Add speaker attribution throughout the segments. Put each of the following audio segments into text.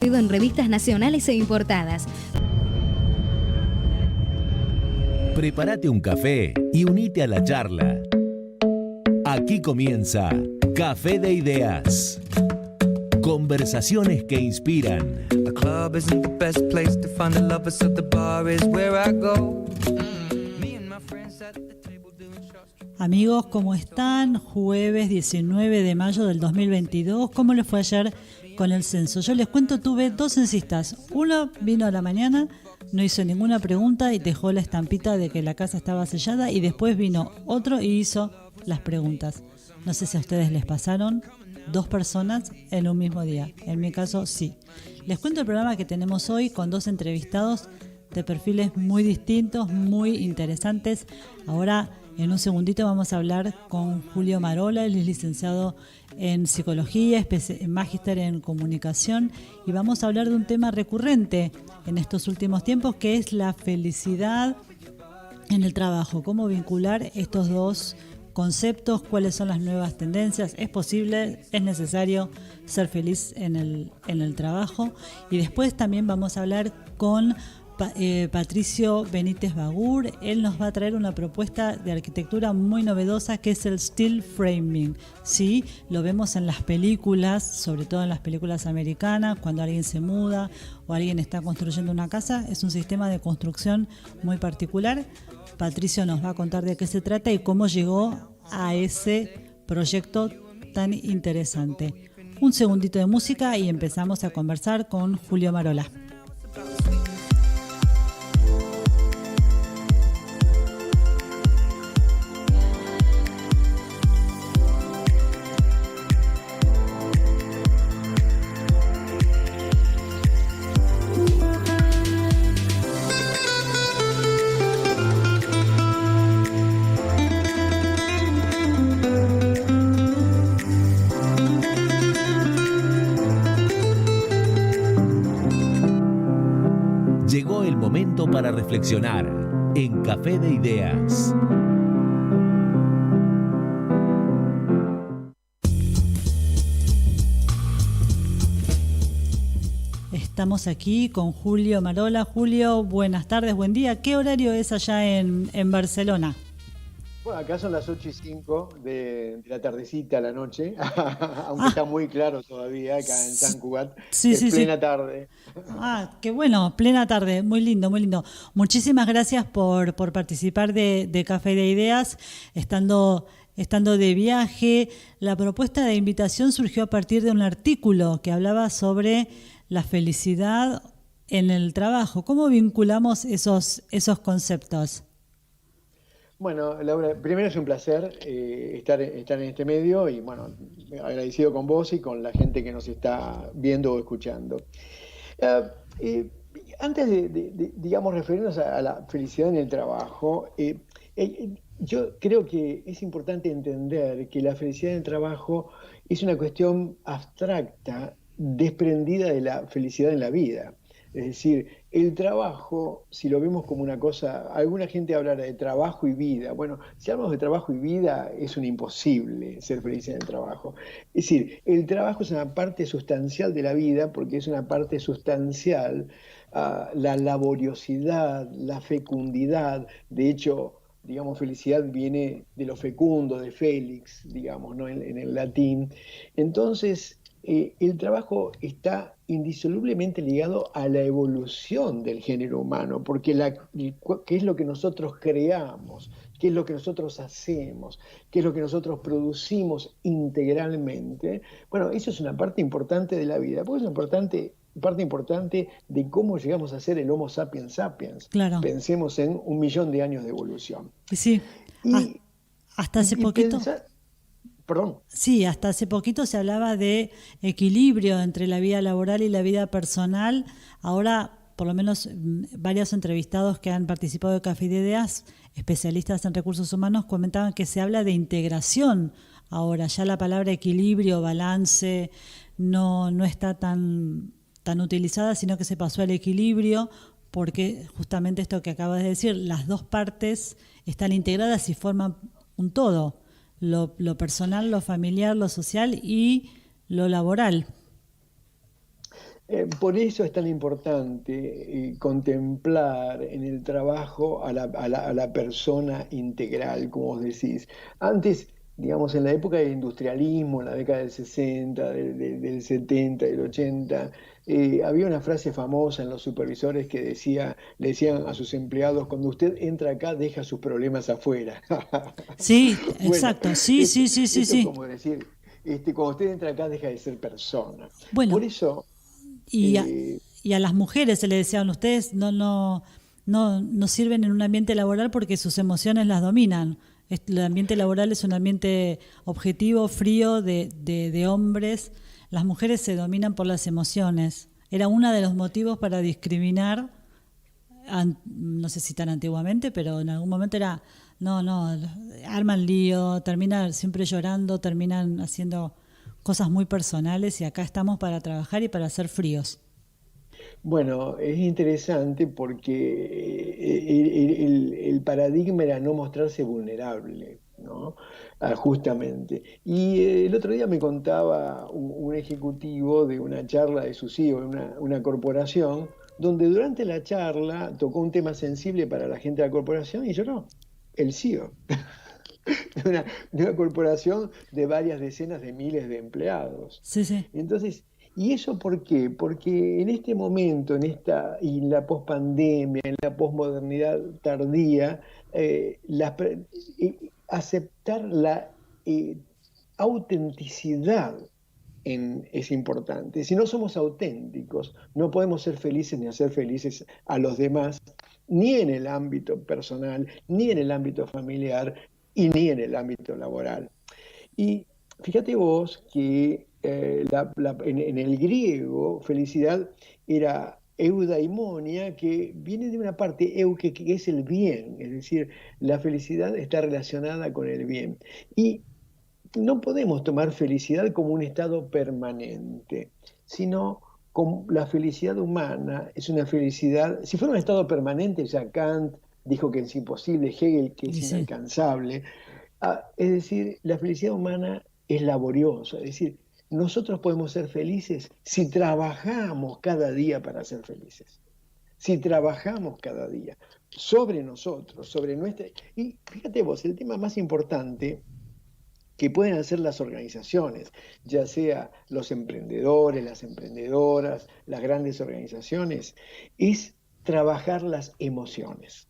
Speaker 1: En revistas nacionales e importadas.
Speaker 2: Prepárate un café y unite a la charla. Aquí comienza Café de Ideas. Conversaciones que inspiran.
Speaker 3: A club isn't the best place to find the lovers, so the bar is where I go. Me and my friends at the table doing shots.
Speaker 4: Amigos, ¿cómo están? Jueves 19 de mayo del 2022. ¿Cómo les fue ayer con el censo? Yo les cuento, tuve dos censistas. Uno vino a la mañana, no hizo ninguna pregunta y dejó la estampita de que la casa estaba sellada, y después vino otro y hizo las preguntas. No sé si a ustedes les pasaron 2 personas en un mismo día. En mi caso, sí. Les cuento el programa que tenemos hoy con 2 entrevistados de perfiles muy distintos, muy interesantes. Ahora, en un segundito, vamos a hablar con Julio Marola. Él es licenciado en psicología, magíster en comunicación, y vamos a hablar de un tema recurrente en estos últimos tiempos, que es la felicidad en el trabajo. ¿Cómo vincular estos dos conceptos? ¿Cuáles son las nuevas tendencias? ¿Es posible? ¿Es necesario ser feliz en el trabajo? Y después también vamos a hablar con Patricio Benítez Bagur. Él nos va a traer una propuesta de arquitectura muy novedosa, que es el steel framing. Sí, lo vemos en las películas, sobre todo en las películas americanas, cuando alguien se muda o alguien está construyendo una casa. Es un sistema de construcción muy particular. Patricio nos va a contar de qué se trata y cómo llegó a ese proyecto tan interesante. Un segundito de música y empezamos a conversar con Julio Marola.
Speaker 2: Llegó el momento para reflexionar en Café de Ideas.
Speaker 4: Estamos aquí con Julio Marola. Julio, buenas tardes, buen día. ¿Qué horario es allá en Barcelona?
Speaker 5: Bueno, acá son las 8:05 de la tardecita a la noche, aunque está muy claro todavía acá en Sant Cugat,
Speaker 4: sí,
Speaker 5: es plena tarde.
Speaker 4: Qué bueno, plena tarde, muy lindo, muy lindo. Muchísimas gracias por participar de Café de Ideas, estando de viaje. La propuesta de invitación surgió a partir de un artículo que hablaba sobre la felicidad en el trabajo. ¿Cómo vinculamos esos conceptos?
Speaker 5: Bueno, Laura, primero es un placer estar en este medio y bueno, agradecido con vos y con la gente que nos está viendo o escuchando. Antes digamos, referirnos a la felicidad en el trabajo, yo creo que es importante entender que la felicidad en el trabajo es una cuestión abstracta, desprendida de la felicidad en la vida. Es decir, el trabajo, si lo vemos como una cosa, alguna gente hablará de trabajo y vida. Bueno, si hablamos de trabajo y vida, es un imposible ser feliz en el trabajo. Es decir, el trabajo es una parte sustancial de la vida, porque es una parte sustancial, la laboriosidad, la fecundidad. De hecho, digamos, felicidad viene de lo fecundo, de Félix, digamos, ¿no? En el latín. Entonces, el trabajo está indisolublemente ligado a la evolución del género humano, porque qué es lo que nosotros creamos, qué es lo que nosotros hacemos, qué es lo que nosotros producimos integralmente. Bueno, eso es una parte importante de la vida, porque es una parte importante de cómo llegamos a ser el Homo sapiens sapiens. Claro. Pensemos en 1.000.000 de años de evolución.
Speaker 4: Sí, hasta hace poquito...
Speaker 5: Perdón.
Speaker 4: Sí, hasta hace poquito se hablaba de equilibrio entre la vida laboral y la vida personal. Ahora, por lo menos varios entrevistados que han participado de Café de Ideas, especialistas en recursos humanos, comentaban que se habla de integración. Ahora ya la palabra equilibrio, balance, no está tan utilizada, sino que se pasó al equilibrio, porque justamente esto que acabas de decir, las dos partes están integradas y forman un todo. Lo personal, lo familiar, lo social y lo laboral.
Speaker 5: Por eso es tan importante contemplar en el trabajo a la persona integral, como vos decís. Antes, digamos, en la época del industrialismo, en la década del 60, del 70, del 80, había una frase famosa en los supervisores que le decían a sus empleados: cuando usted entra acá, deja sus problemas afuera.
Speaker 4: Sí,
Speaker 5: Bueno,
Speaker 4: exacto. Sí,
Speaker 5: esto,
Speaker 4: sí, sí, sí,
Speaker 5: esto es
Speaker 4: sí.
Speaker 5: como decir, cuando usted entra acá, deja de ser persona.
Speaker 4: Bueno,
Speaker 5: Por eso,
Speaker 4: y a,
Speaker 5: eh,
Speaker 4: y a las mujeres se le decían, ustedes no sirven en un ambiente laboral porque sus emociones las dominan. El ambiente laboral es un ambiente objetivo, frío, de hombres. Las mujeres se dominan por las emociones. Era uno de los motivos para discriminar, no sé si tan antiguamente, pero en algún momento era, no, arman lío, terminan siempre llorando, terminan haciendo cosas muy personales y acá estamos para trabajar y para ser fríos.
Speaker 5: bueno, es interesante porque el paradigma era no mostrarse vulnerable, ¿no? Justamente. Y el otro día me contaba un ejecutivo de una charla de su CEO en una corporación, donde durante la charla tocó un tema sensible para la gente de la corporación y lloró, el CEO. De una corporación de varias decenas de miles de empleados.
Speaker 4: Sí, sí.
Speaker 5: Entonces, ¿y eso por qué? Porque en este momento, y en la pospandemia, en la posmodernidad tardía, aceptar la autenticidad es importante. Si no somos auténticos, no podemos ser felices ni hacer felices a los demás, ni en el ámbito personal, ni en el ámbito familiar, y ni en el ámbito laboral. Y fíjate vos que en el griego felicidad era eudaimonia, que viene de una parte que es el bien, es decir, la felicidad está relacionada con el bien. Y no podemos tomar felicidad como un estado permanente, sino como la felicidad humana es una felicidad, si fuera un estado permanente, ya Kant dijo que es imposible, Hegel que es
Speaker 4: Y sí.
Speaker 5: inalcanzable. Es decir, la felicidad humana es laboriosa, es decir, nosotros podemos ser felices si trabajamos cada día para ser felices, si trabajamos cada día sobre nosotros, sobre nuestra... Y fíjate vos, el tema más importante que pueden hacer las organizaciones, ya sea los emprendedores, las emprendedoras, las grandes organizaciones, es trabajar las emociones,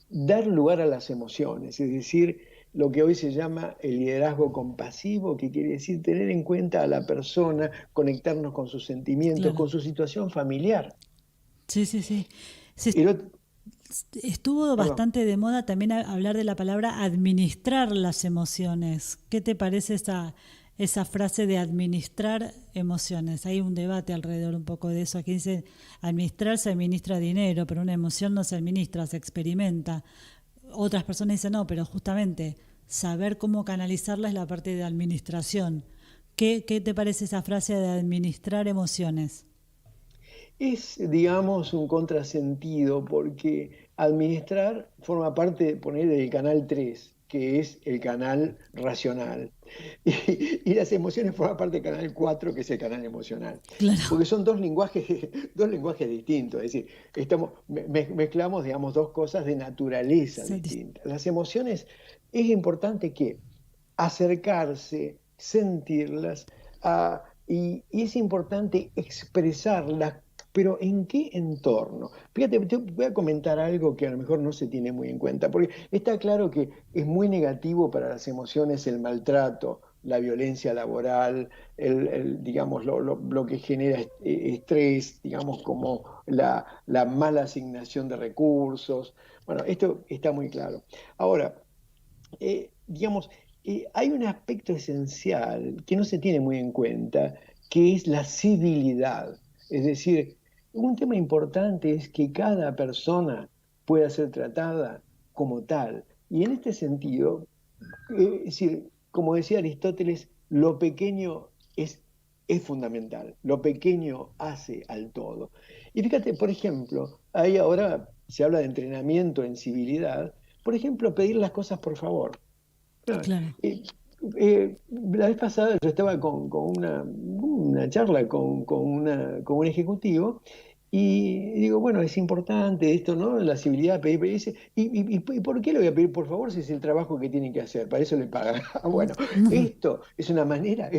Speaker 5: dar lugar a las emociones, es decir, lo que hoy se llama el liderazgo compasivo, que quiere decir tener en cuenta a la persona, conectarnos con sus sentimientos,
Speaker 4: Claro.
Speaker 5: con su situación familiar.
Speaker 4: Sí, sí, sí. Se
Speaker 5: El otro-
Speaker 4: estuvo
Speaker 5: perdón.
Speaker 4: bastante de moda también hablar de la palabra administrar las emociones. ¿Qué te parece esa frase de administrar emociones? Hay un debate alrededor un poco de eso. Aquí dice, administrar se administra dinero, pero una emoción no se administra, se experimenta. Otras personas dicen, no, pero justamente saber cómo canalizarla es la parte de administración. ¿Qué te parece esa frase de administrar emociones?
Speaker 5: Es, digamos, un contrasentido porque administrar forma parte de poner el canal 3, que es el canal racional. Y las emociones forman parte del canal 4, que es el canal emocional.
Speaker 4: Claro,
Speaker 5: Porque son dos lenguajes distintos. Es decir, mezclamos, digamos, dos cosas de naturaleza
Speaker 4: se
Speaker 5: distintas. Las emociones es importante que acercarse, sentirlas, y es importante expresarlas, pero ¿en qué entorno? Fíjate, te voy a comentar algo que a lo mejor no se tiene muy en cuenta, porque está claro que es muy negativo para las emociones el maltrato, la violencia laboral, digamos, lo que genera estrés, digamos, como la mala asignación de recursos. Bueno, esto está muy claro. Ahora, digamos, hay un aspecto esencial que no se tiene muy en cuenta, que es la civilidad. Es decir, un tema importante es que cada persona pueda ser tratada como tal. Y en este sentido, es decir, como decía Aristóteles, lo pequeño es fundamental, lo pequeño hace al todo. Y fíjate, por ejemplo, ahí ahora se habla de entrenamiento en civilidad, por ejemplo, pedir las cosas por favor. Claro.
Speaker 4: claro.
Speaker 5: La vez pasada yo estaba con un una charla con un ejecutivo y digo, bueno, es importante esto, ¿no? La civilidad, pedir, pedir. Dice, ¿y por qué le voy a pedir por favor si es el trabajo que tienen que hacer? Para eso le pagan. Bueno, esto es una manera,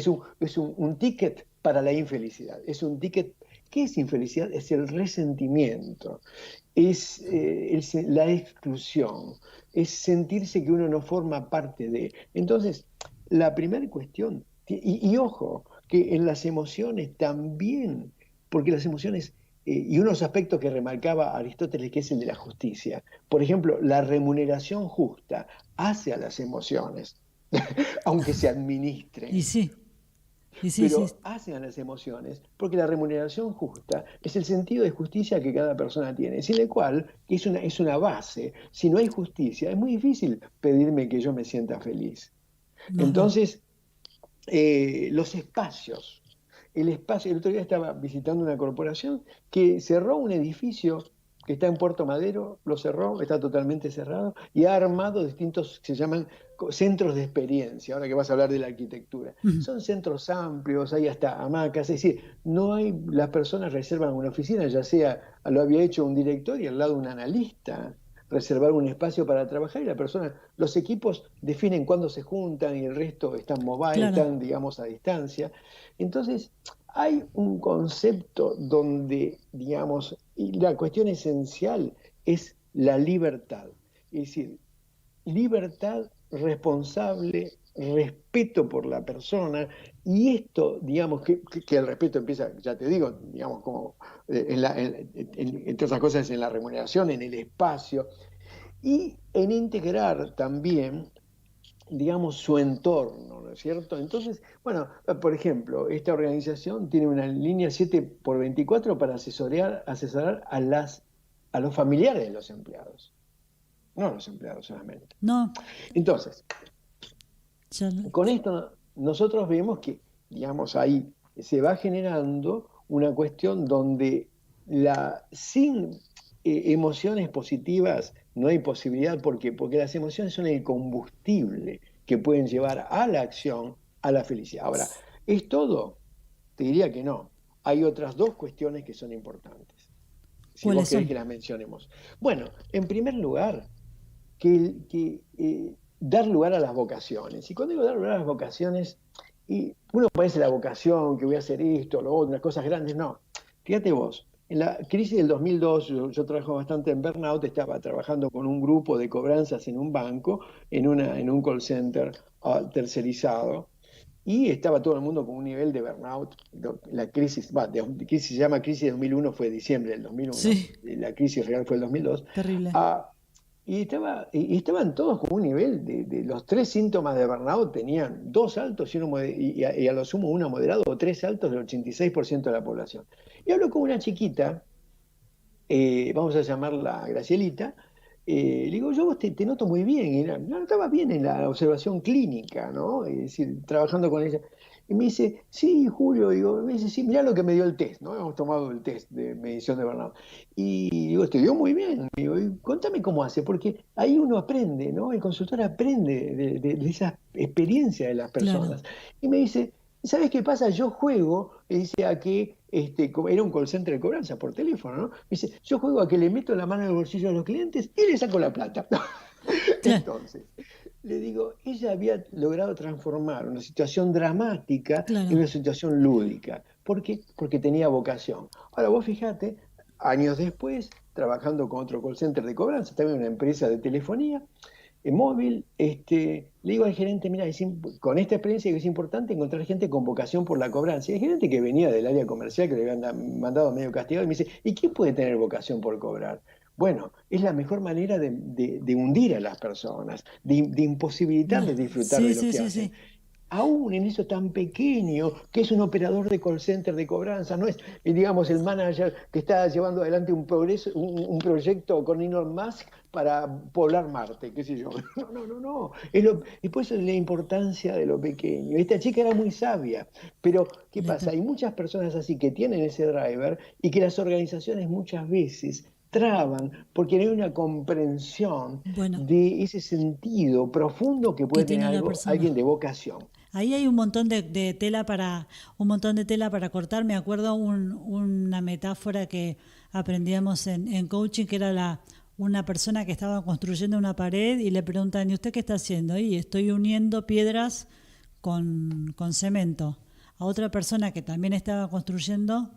Speaker 5: un ticket para la infelicidad. Es un ticket. ¿Qué es infelicidad? Es el resentimiento, es la exclusión, es sentirse que uno no forma parte de. Entonces, la primera cuestión, y ojo, que en las emociones también, porque las emociones, y unos aspectos que remarcaba Aristóteles, que es el de la justicia, por ejemplo, la remuneración justa hace a las emociones, aunque se administren.
Speaker 4: Y sí.
Speaker 5: Pero hacen a las emociones, porque la remuneración justa es el sentido de justicia que cada persona tiene, sin el cual es una base. Si no hay justicia, es muy difícil pedirme que yo me sienta feliz. Entonces, los espacios. El otro día estaba visitando una corporación que cerró un edificio que está en Puerto Madero, lo cerró, está totalmente cerrado, y ha armado distintos, que se llaman centros de experiencia, ahora que vas a hablar de la arquitectura. Son centros amplios, hay hasta hamacas, es decir, no hay, las personas reservan una oficina, ya sea, lo había hecho un director y al lado un analista, reservar un espacio para trabajar y la persona, los equipos definen cuándo se juntan y el resto están mobile, están, digamos, a distancia. Entonces, hay un concepto donde, digamos, y la cuestión esencial es la libertad. Es decir, libertad responsable, respeto por la persona, y esto, digamos, que el respeto empieza, ya te digo, digamos, como entre otras cosas en la remuneración, en el espacio, y en integrar también, digamos, su entorno, ¿no es cierto? Entonces, bueno, por ejemplo, esta organización tiene una línea 7x24 para asesorar a los familiares de los empleados, no a los empleados solamente.
Speaker 4: No.
Speaker 5: Entonces, con esto nosotros vemos que, digamos, ahí se va generando una cuestión donde sin emociones positivas no hay posibilidad, porque las emociones son el combustible que pueden llevar a la acción, a la felicidad. Ahora, ¿es todo? Te diría que no. Hay otras dos cuestiones que son importantes. Si vos querés que las mencionemos. Bueno, en primer lugar, dar lugar a las vocaciones. Y cuando digo dar lugar a las vocaciones, y uno parece la vocación, que voy a hacer esto, lo otro, unas cosas grandes, no. Fíjate vos, en la crisis del 2002, yo trabajo bastante en burnout, estaba trabajando con un grupo de cobranzas en un banco, en un call center tercerizado, y estaba todo el mundo con un nivel de burnout. La crisis, se llama crisis de 2001, fue diciembre del 2001, sí. La crisis real fue el 2002.
Speaker 4: Terrible.
Speaker 5: Y estaban todos con un nivel de los 3 síntomas de burnout, tenían 2 altos y a lo sumo 1 moderado, o 3 altos del 86% de la población. Y hablo con una chiquita, vamos a llamarla Gracielita, le digo, yo vos te noto muy bien, y no estaba bien en la observación clínica, ¿no? Es decir, trabajando con ella. Y me dice, sí, Julio, me dice, sí, mirá lo que me dio el test, ¿no? Hemos tomado el test de medición de burnout. Y digo, te dio muy bien. Digo, y contame cómo hace, porque ahí uno aprende, ¿no? El consultor aprende de esa experiencia de las personas. Claro. Y me dice, ¿sabes qué pasa? Yo juego, dice, a que, era un call center de cobranza por teléfono, ¿no? Me dice, yo juego a que le meto la mano en el bolsillo a los clientes y le saco la plata. Entonces, le digo, ella había logrado transformar una situación dramática en una situación lúdica. ¿Por qué? Porque tenía vocación. Ahora, vos fijate, años después, trabajando con otro call center de cobranza, también una empresa de telefonía, móvil, le digo al gerente, mira, con esta experiencia que es importante encontrar gente con vocación por la cobranza. Y hay gente que venía del área comercial, que le habían mandado medio castigado, y me dice, ¿y quién puede tener vocación por cobrar? Bueno, es la mejor manera de hundir a las personas, de imposibilitarles disfrutar de lo que hacen. Sí. Aún en eso tan pequeño, que es un operador de call center de cobranza, no es, digamos, el manager que está llevando adelante un proyecto con Elon Musk para poblar Marte, qué sé yo. No. Y por eso es la importancia de lo pequeño. Esta chica era muy sabia, pero ¿qué pasa? Hay muchas personas así que tienen ese driver y que las organizaciones muchas veces traban porque no hay una comprensión de ese sentido profundo que puede tener alguien de vocación.
Speaker 4: Ahí hay un montón de tela para cortar. Me acuerdo una metáfora que aprendíamos en coaching, que era una persona que estaba construyendo una pared y le preguntan, ¿y usted qué está haciendo? Y estoy uniendo piedras con cemento. A otra persona que también estaba construyendo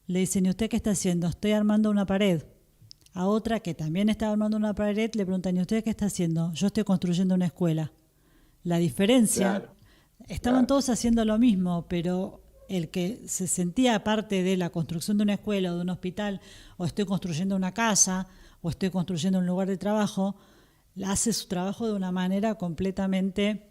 Speaker 4: le dicen, ¿y usted qué está haciendo? Estoy armando una pared. A otra que también estaba armando una pared le preguntan, ¿y usted qué está haciendo? Yo estoy construyendo una escuela. La diferencia,
Speaker 5: Claro,
Speaker 4: estaban todos haciendo lo mismo, pero el que se sentía parte de la construcción de una escuela o de un hospital, o estoy construyendo una casa, o estoy construyendo un lugar de trabajo, hace su trabajo de una manera completamente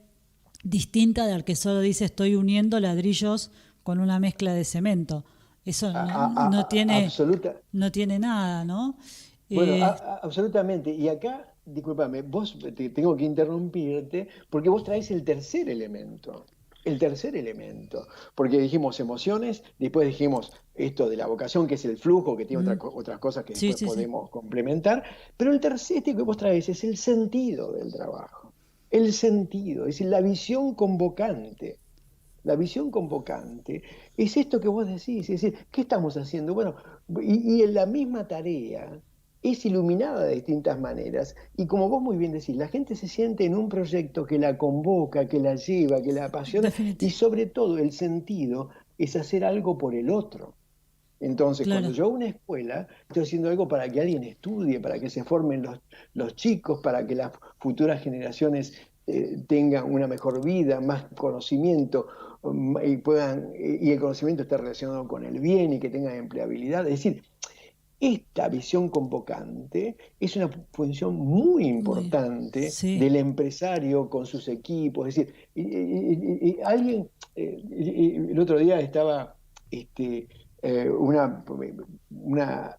Speaker 4: distinta del que solo dice estoy uniendo ladrillos con una mezcla de cemento. Eso
Speaker 5: absoluta.
Speaker 4: no tiene nada, ¿no?
Speaker 5: Bueno,
Speaker 4: Eh,
Speaker 5: absolutamente. Y acá, discúlpame, tengo que interrumpirte porque vos traes el tercer elemento. El tercer elemento. Porque dijimos emociones, después dijimos esto de la vocación, que es el flujo, que tiene otras cosas que
Speaker 4: sí,
Speaker 5: después
Speaker 4: sí, sí.
Speaker 5: podemos complementar. Pero el tercer que vos traes es el sentido del trabajo. El sentido, es decir, la visión convocante. La visión convocante es esto que vos decís, es decir, ¿qué estamos haciendo? Bueno, y en la misma tarea es iluminada de distintas maneras. Y como vos muy bien decís, la gente se siente en un proyecto que la convoca, que la lleva, que la apasiona, y
Speaker 4: Definitivamente.
Speaker 5: sobre todo el sentido es hacer algo por el otro. Entonces, cuando
Speaker 4: Claro,
Speaker 5: yo hago una escuela, estoy haciendo algo para que alguien estudie, para que se formen los chicos, para que las futuras generaciones tengan una mejor vida, más conocimiento, y el conocimiento esté relacionado con el bien y que tengan empleabilidad. Es decir, esta visión convocante es una función muy
Speaker 4: muy,
Speaker 5: importante
Speaker 4: sí.
Speaker 5: del empresario con sus equipos. Es decir, alguien, el otro día estaba este, una,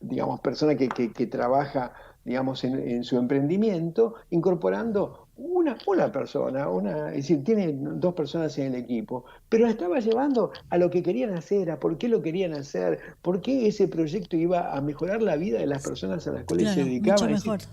Speaker 5: digamos, persona que trabaja, digamos, en su emprendimiento, incorporando una persona, es decir, tiene dos personas en el equipo, pero la estaba llevando a lo que querían hacer, a por qué lo querían hacer, por qué ese proyecto iba a mejorar la vida de las personas a las cuales se
Speaker 4: Claro, mucho
Speaker 5: dedicaban. Es decir,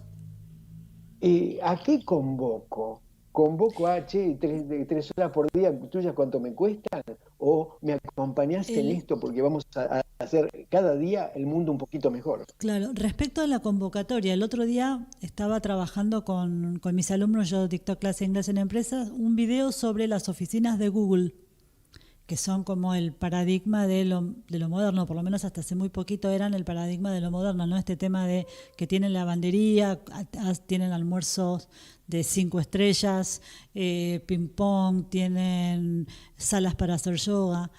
Speaker 4: mejor.
Speaker 5: ¿a qué convoco? ¿Convoco a, che, 3 horas por día tuyas cuánto me cuestan? ¿O me acompañás en
Speaker 4: El,
Speaker 5: esto porque vamos a hacer cada día el mundo un poquito mejor?
Speaker 4: claro, respecto a la convocatoria, el otro día estaba trabajando con mis alumnos, yo dicto clase de inglés en empresas, un video sobre las oficinas de Google, que son como el paradigma de lo moderno, por lo menos hasta hace muy poquito eran el paradigma de lo moderno, ¿no? Este tema de que tienen lavandería, tienen almuerzos de 5 estrellas, ping pong, tienen salas para hacer yoga.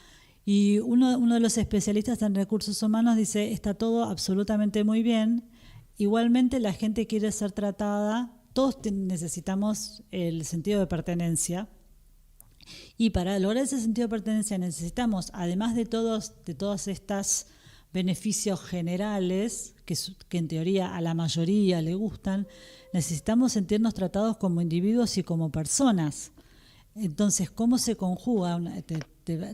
Speaker 4: Y uno de los especialistas en recursos humanos dice, está todo absolutamente muy bien, igualmente la gente quiere ser tratada, todos necesitamos el sentido de pertenencia, y para lograr ese sentido de pertenencia necesitamos, además de todos estos beneficios generales, que en teoría a la mayoría le gustan, necesitamos sentirnos tratados como individuos y como personas. Entonces, ¿cómo se conjuga? Te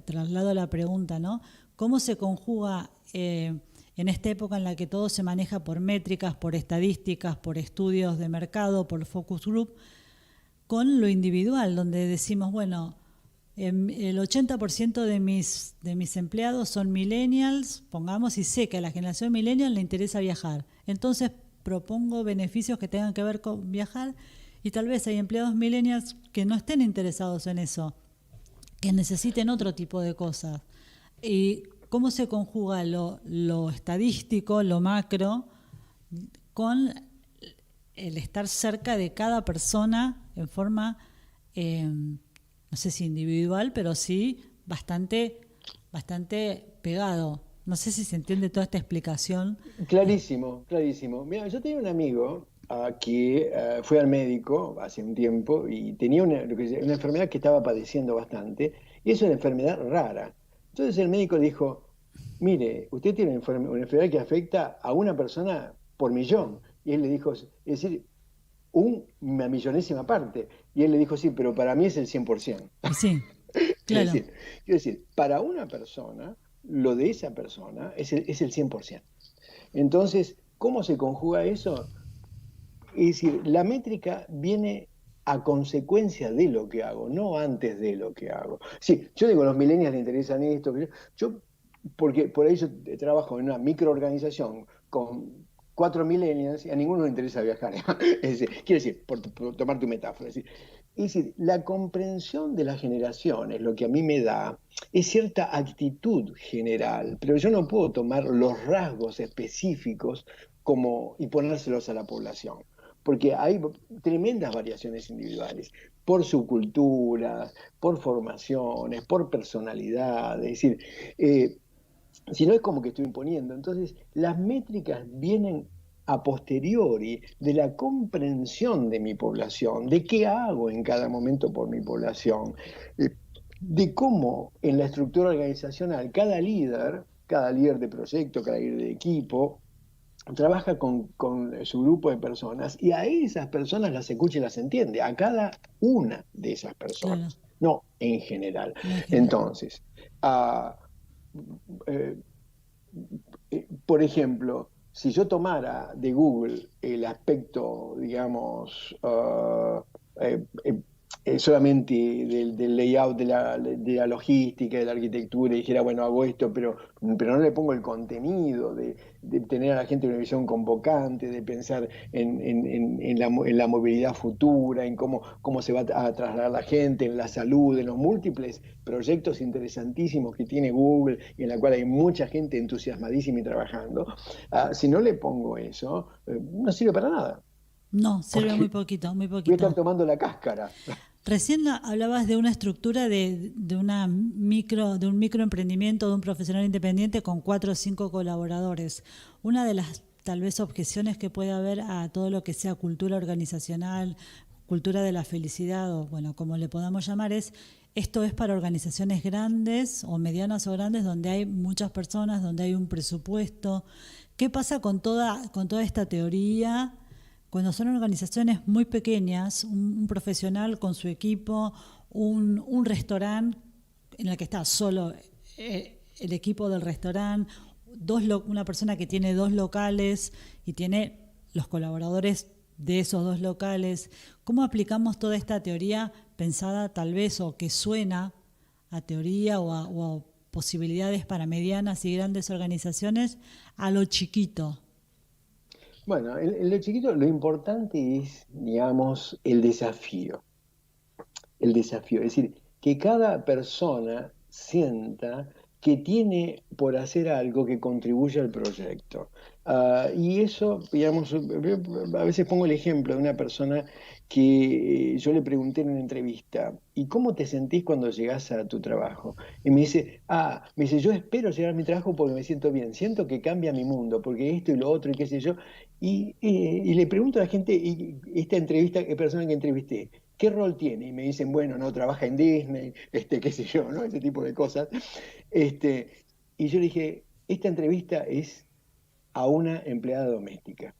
Speaker 4: traslado la pregunta, ¿no? ¿Cómo se conjuga en esta época en la que todo se maneja por métricas, por estadísticas, por estudios de mercado, por focus group, con lo individual, donde decimos, bueno, el 80% de mis empleados son millennials, pongamos, y sé que a la generación millennial le interesa viajar. Entonces propongo beneficios que tengan que ver con viajar, y tal vez hay empleados millennials que no estén interesados en eso, que necesiten otro tipo de cosas. ¿Y cómo se conjuga lo estadístico, lo macro, con el estar cerca de cada persona en forma, no sé si individual, pero sí bastante pegado? No sé si se entiende toda esta explicación.
Speaker 5: Clarísimo, clarísimo. Mira, yo tenía un amigo que fue al médico hace un tiempo y tenía una enfermedad que estaba padeciendo bastante, y es una enfermedad rara. Entonces el médico le dijo, mire, usted tiene una enfermedad que afecta a una persona por millón. Y él le dijo, es decir, una millonésima parte. Y él le dijo, sí, pero para mí es el 100%.
Speaker 4: Y sí,
Speaker 5: Es
Speaker 4: claro,
Speaker 5: decir, quiero decir, para una persona, lo de esa persona es el 100%. Entonces, ¿cómo se conjuga eso? Es decir, la métrica viene a consecuencia de lo que hago, no antes de lo que hago. Sí, yo digo, los millennials les interesan esto, porque por ahí yo trabajo en una microorganización con 4 millennials y a ninguno le interesa viajar. Es decir, quiero decir, por tomar tu metáfora, es decir, la comprensión de las generaciones, lo que a mí me da, es cierta actitud general, pero yo no puedo tomar los rasgos específicos y ponérselos a la población, porque hay tremendas variaciones individuales, por subculturas, por formaciones, por personalidad, es decir, si no es como que estoy imponiendo. Entonces, las métricas vienen a posteriori de la comprensión de mi población, de qué hago en cada momento por mi población, de cómo en la estructura organizacional cada líder de proyecto, cada líder de equipo, trabaja con su grupo de personas y a esas personas las escucha y las entiende, a cada una de esas personas,
Speaker 4: Claro,
Speaker 5: no en general.
Speaker 4: no es general.
Speaker 5: Entonces, eh, por ejemplo, si yo tomara de Google el aspecto, digamos, solamente del layout, de la logística, de la arquitectura, y dijera, bueno, hago esto, pero no le pongo el contenido de tener a la gente una visión convocante, de pensar en la movilidad futura, en cómo se va a trasladar la gente, en la salud, en los múltiples proyectos interesantísimos que tiene Google y en la cual hay mucha gente entusiasmadísima y trabajando. Si no le pongo eso, no sirve para nada,
Speaker 4: No, sirve muy
Speaker 5: porque
Speaker 4: poquito, muy
Speaker 5: voy a estar
Speaker 4: poquito.
Speaker 5: tomando la cáscara.
Speaker 4: Recién hablabas de una estructura de un microemprendimiento, de un profesional independiente con 4 o 5 colaboradores. Una de las tal vez objeciones que puede haber a todo lo que sea cultura organizacional, cultura de la felicidad o bueno, como le podamos llamar esto es para organizaciones grandes o medianas o grandes donde hay muchas personas, donde hay un presupuesto. ¿Qué pasa con toda esta teoría? Cuando son organizaciones muy pequeñas, un profesional con su equipo, un restaurante en el que está solo el equipo del restaurante, una persona que tiene 2 locales y tiene los colaboradores de esos 2 locales. ¿Cómo aplicamos toda esta teoría pensada tal vez o que suena a teoría o a posibilidades para medianas y grandes organizaciones a lo chiquito?
Speaker 5: Bueno, en lo chiquito lo importante es, digamos, el desafío. El desafío, es decir, que cada persona sienta que tiene por hacer algo que contribuya al proyecto. Y eso, digamos, a veces pongo el ejemplo de una persona que yo le pregunté en una entrevista, ¿y cómo te sentís cuando llegás a tu trabajo? Y me dice, yo espero llegar a mi trabajo porque me siento bien, siento que cambia mi mundo, porque esto y lo otro y qué sé yo. Y le pregunto a la gente, y esta entrevista, qué persona que entrevisté, ¿qué rol tiene? Y me dicen, bueno, no, trabaja en Disney, qué sé yo, ¿no? Ese tipo de cosas. Y yo le dije, esta entrevista es a una empleada doméstica,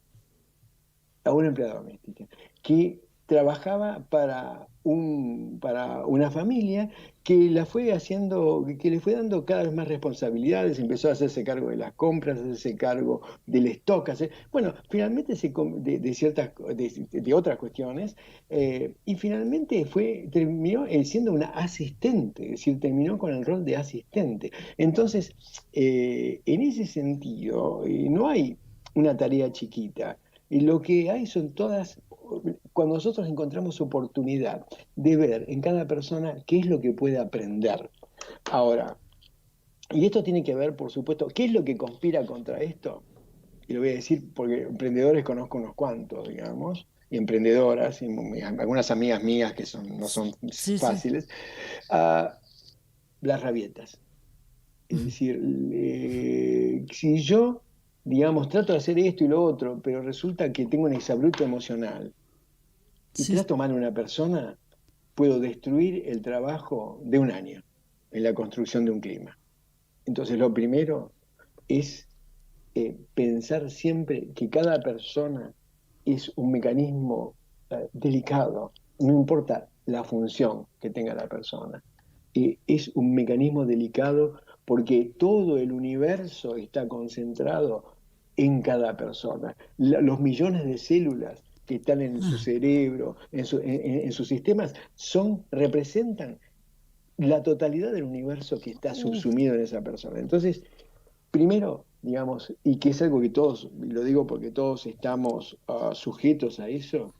Speaker 5: que trabajaba para una familia que la fue haciendo, que le fue dando cada vez más responsabilidades, empezó a hacerse cargo de las compras, a hacerse cargo del stock, bueno, finalmente de otras cuestiones, y finalmente terminó siendo una asistente, es decir, terminó con el rol de asistente. Entonces, en ese sentido, no hay una tarea chiquita. Y lo que hay son cuando nosotros encontramos oportunidad de ver en cada persona qué es lo que puede aprender. Ahora, y esto tiene que ver, por supuesto, ¿qué es lo que conspira contra esto? Y lo voy a decir porque emprendedores conozco unos cuantos, digamos, y emprendedoras, y algunas amigas mías que no son
Speaker 4: Sí, sí.
Speaker 5: fáciles, las rabietas. Es decir, si yo, digamos, trato de hacer esto y lo otro, pero resulta que tengo un exabrupto emocional y
Speaker 4: Sí,
Speaker 5: trato mal a una persona, puedo destruir el trabajo de un año en la construcción de un clima. Entonces, lo primero es pensar siempre que cada persona es un mecanismo delicado, no importa la función que tenga la persona. Es un mecanismo delicado porque todo el universo está concentrado en cada persona. Los millones de células que están en su cerebro, en sus sistemas, representan la totalidad del universo que está subsumido en esa persona. Entonces, primero, digamos, y que es algo que todos, y lo digo porque todos estamos sujetos a eso,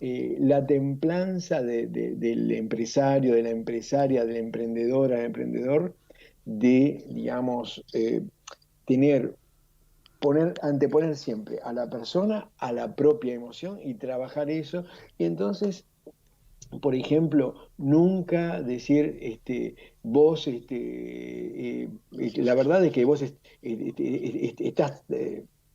Speaker 5: la templanza del empresario, de la empresaria, de la emprendedora, del emprendedor, de, digamos, anteponer siempre a la persona, a la propia emoción y trabajar eso. Y entonces, por ejemplo, nunca decir, vos, la verdad es que vos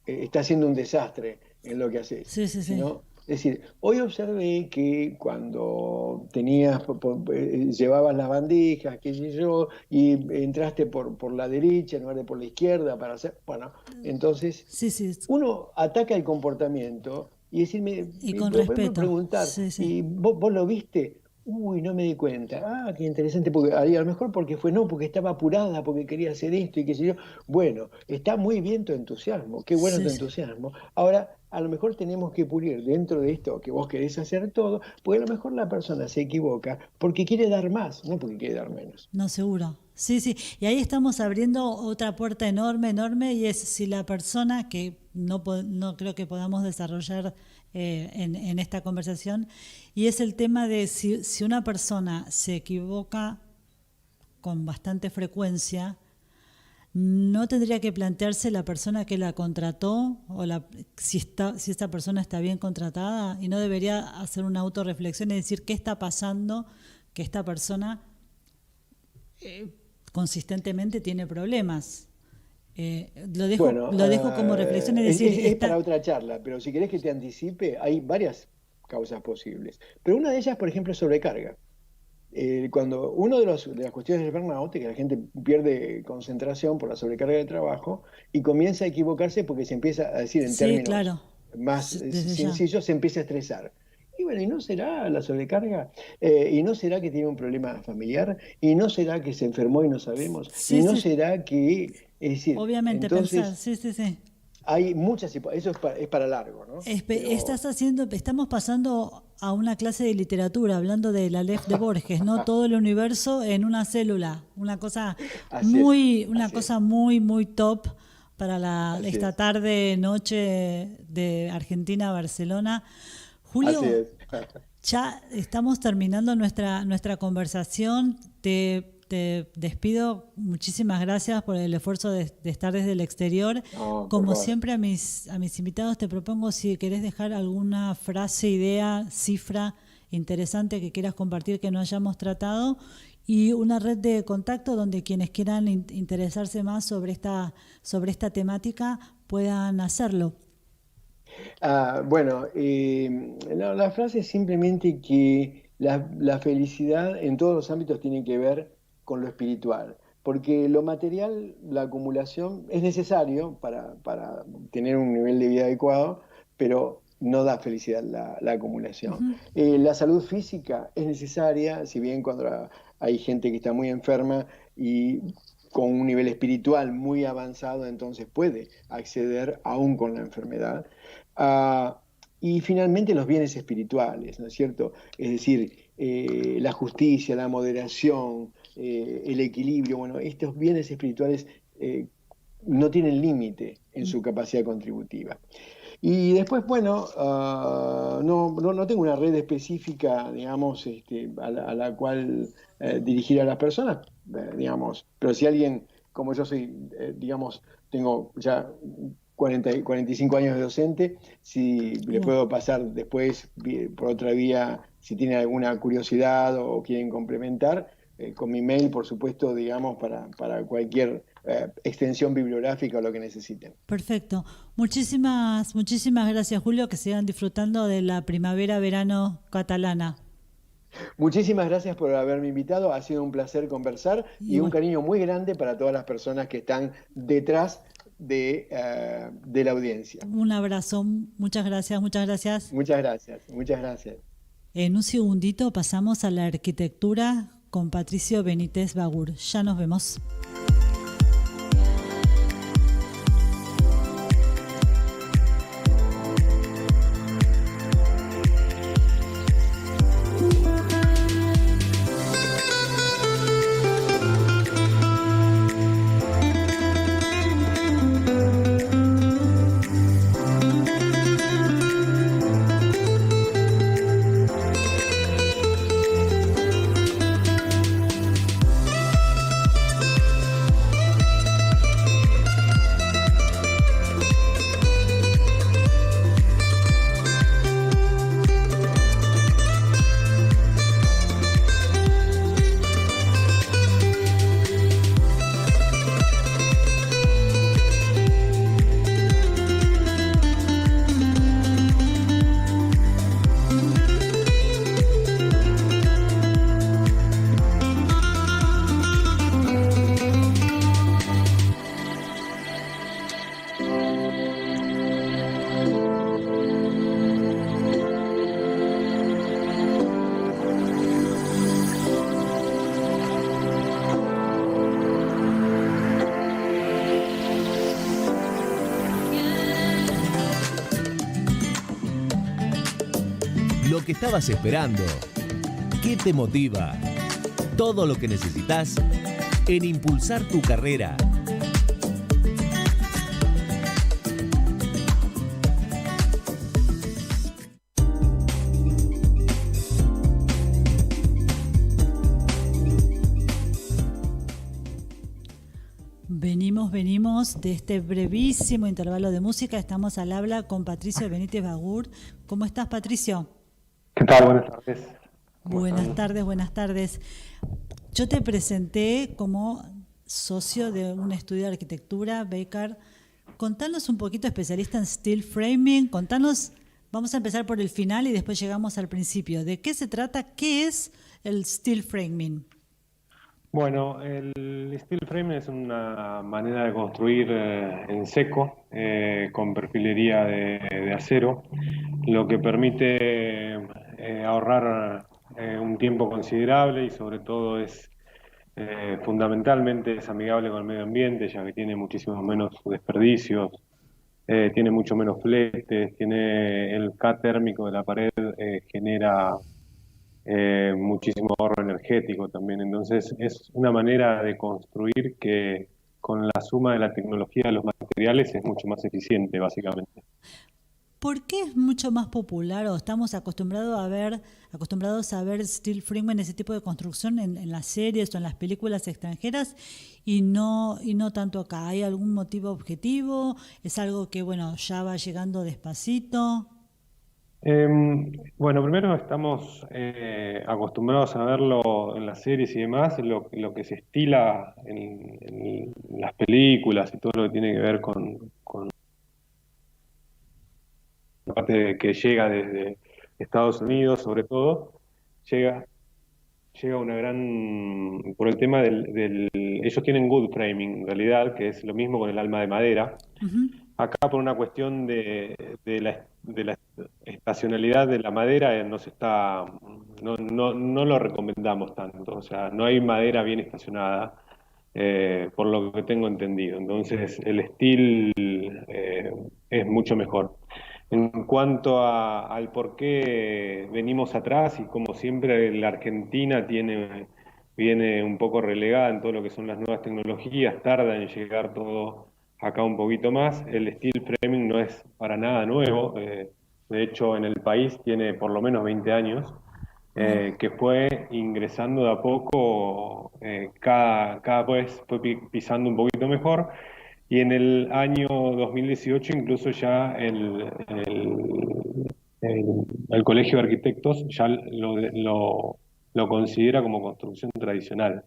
Speaker 5: estás siendo un desastre en lo que haces.
Speaker 4: Sí, sí, sí.
Speaker 5: ¿No? Es decir, hoy observé que cuando llevabas las bandijas, qué sé yo, y entraste por la derecha en lugar de por la izquierda para hacer, bueno, entonces
Speaker 4: Sí.
Speaker 5: uno ataca el comportamiento y decirme,
Speaker 4: Y con
Speaker 5: podemos
Speaker 4: respeto.
Speaker 5: preguntar,
Speaker 4: Sí.
Speaker 5: ¿y vos lo viste? Uy, no me di cuenta. Ah, qué interesante, porque a lo mejor porque estaba apurada, porque quería hacer esto y qué sé yo. Bueno, está muy bien tu entusiasmo, qué bueno tu
Speaker 4: Sí.
Speaker 5: entusiasmo. Ahora, a lo mejor tenemos que pulir dentro de esto que vos querés hacer todo, porque a lo mejor la persona se equivoca porque quiere dar más, no porque quiere dar menos.
Speaker 4: No, seguro. Sí. Y ahí estamos abriendo otra puerta enorme, y es si la persona, que no creo que podamos desarrollar en esta conversación, y es el tema de si una persona se equivoca con bastante frecuencia, no tendría que plantearse la persona que la contrató o si esta persona está bien contratada, y no debería hacer una autorreflexión y decir qué está pasando, que esta persona consistentemente tiene problemas. Lo dejo como reflexión, es decir,
Speaker 5: es para otra charla, pero si querés que te anticipe, hay varias causas posibles. Pero una de ellas, por ejemplo, es sobrecarga. Cuando de las cuestiones del burnout es que la gente pierde concentración por la sobrecarga de trabajo y comienza a equivocarse porque se empieza a decir en términos más sencillos, se empieza a estresar. Y bueno, ¿y no será la sobrecarga? ¿Y no será que tiene un problema familiar? ¿Y no será que se enfermó y no sabemos? ¿Y no será que...? Es decir,
Speaker 4: obviamente,
Speaker 5: entonces,
Speaker 4: pensar, sí.
Speaker 5: Hay muchas, eso es para largo, ¿no?
Speaker 4: Estamos pasando a una clase de literatura, hablando de la Aleph de Borges, ¿no? Todo el universo en una célula, una cosa muy top para esta tarde, noche de Argentina, Barcelona. Julio,
Speaker 5: así es.
Speaker 4: Ya estamos terminando nuestra conversación. Te despido. Muchísimas gracias por el esfuerzo de estar desde el exterior.
Speaker 5: No,
Speaker 4: como siempre a mis invitados te propongo, si querés dejar alguna frase, idea, cifra interesante que quieras compartir que no hayamos tratado, y una red de contacto donde quienes quieran interesarse más sobre esta temática puedan hacerlo.
Speaker 5: Bueno, la frase es simplemente que la felicidad en todos los ámbitos tiene que ver con lo espiritual, porque lo material, la acumulación, es necesario para tener un nivel de vida adecuado, pero no da felicidad la acumulación. Uh-huh. La salud física es necesaria, si bien cuando hay gente que está muy enferma y con un nivel espiritual muy avanzado, entonces puede acceder aún con la enfermedad. Y finalmente los bienes espirituales, ¿no es cierto? Es decir, la justicia, la moderación, el equilibrio. Bueno, estos bienes espirituales no tienen límite en su capacidad contributiva. Y después, bueno, no tengo una red específica, digamos, a la cual dirigir a las personas, digamos, pero si alguien, como yo soy, digamos, tengo ya 45 años de docente, si le puedo pasar después por otra vía, si tienen alguna curiosidad o quieren complementar, con mi mail, por supuesto, digamos, para cualquier extensión bibliográfica o lo que necesiten.
Speaker 4: Perfecto. Muchísimas gracias, Julio, que sigan disfrutando de la primavera-verano catalana.
Speaker 5: Muchísimas gracias por haberme invitado, ha sido un placer conversar y un cariño muy grande para todas las personas que están detrás de la audiencia.
Speaker 4: Un abrazo, muchas gracias.
Speaker 5: Muchas gracias.
Speaker 4: En un segundito pasamos a la arquitectura con Patricio Benítez Bagur. Ya nos vemos.
Speaker 2: lo que estabas esperando. ¿Qué te motiva? Todo lo que necesitas en impulsar tu carrera.
Speaker 4: Venimos de este brevísimo intervalo de música. Estamos al habla con Patricio Benítez Bagur. ¿Cómo estás, Patricio?
Speaker 6: ¿Qué tal? Buenas tardes.
Speaker 4: Buenas tardes. Yo te presenté como socio de un estudio de arquitectura, Becar. Contanos un poquito, especialista en steel framing. Contanos, vamos a empezar por el final y después llegamos al principio. ¿De qué se trata? ¿Qué es el steel framing?
Speaker 6: Bueno, el steel framing es una manera de construir en seco con perfilería de acero, lo que permite ahorrar un tiempo considerable y sobre todo es fundamentalmente es amigable con el medio ambiente, ya que tiene muchísimos menos desperdicios, tiene mucho menos fletes, tiene el K térmico de la pared, genera muchísimo ahorro energético también. Entonces es una manera de construir que con la suma de la tecnología de los materiales es mucho más eficiente, básicamente.
Speaker 4: ¿Por qué es mucho más popular o estamos acostumbrados a ver steel framing en ese tipo de construcción en las series o en las películas extranjeras y no tanto acá? ¿Hay algún motivo objetivo? ¿Es algo que ya va llegando despacito?
Speaker 6: Bueno, primero estamos acostumbrados a verlo en las series y demás, lo que se estila en las películas y todo lo que tiene que ver con la parte que llega desde Estados Unidos, sobre todo, llega una por el tema ellos tienen wood framing, en realidad, que es lo mismo con el alma de madera.
Speaker 4: Uh-huh.
Speaker 6: Acá por una cuestión de la estacionalidad de la madera no lo recomendamos tanto, o sea, no hay madera bien estacionada, por lo que tengo entendido. Entonces el steel es mucho mejor. En cuanto al por qué venimos atrás y como siempre la Argentina viene un poco relegada en todo lo que son las nuevas tecnologías, tarda en llegar todo acá un poquito más. El steel framing no es para nada nuevo, de hecho en el país tiene por lo menos 20 años, que fue ingresando de a poco, cada vez fue pisando un poquito mejor. Y en el año 2018 incluso ya el Colegio de Arquitectos ya lo considera como construcción tradicional.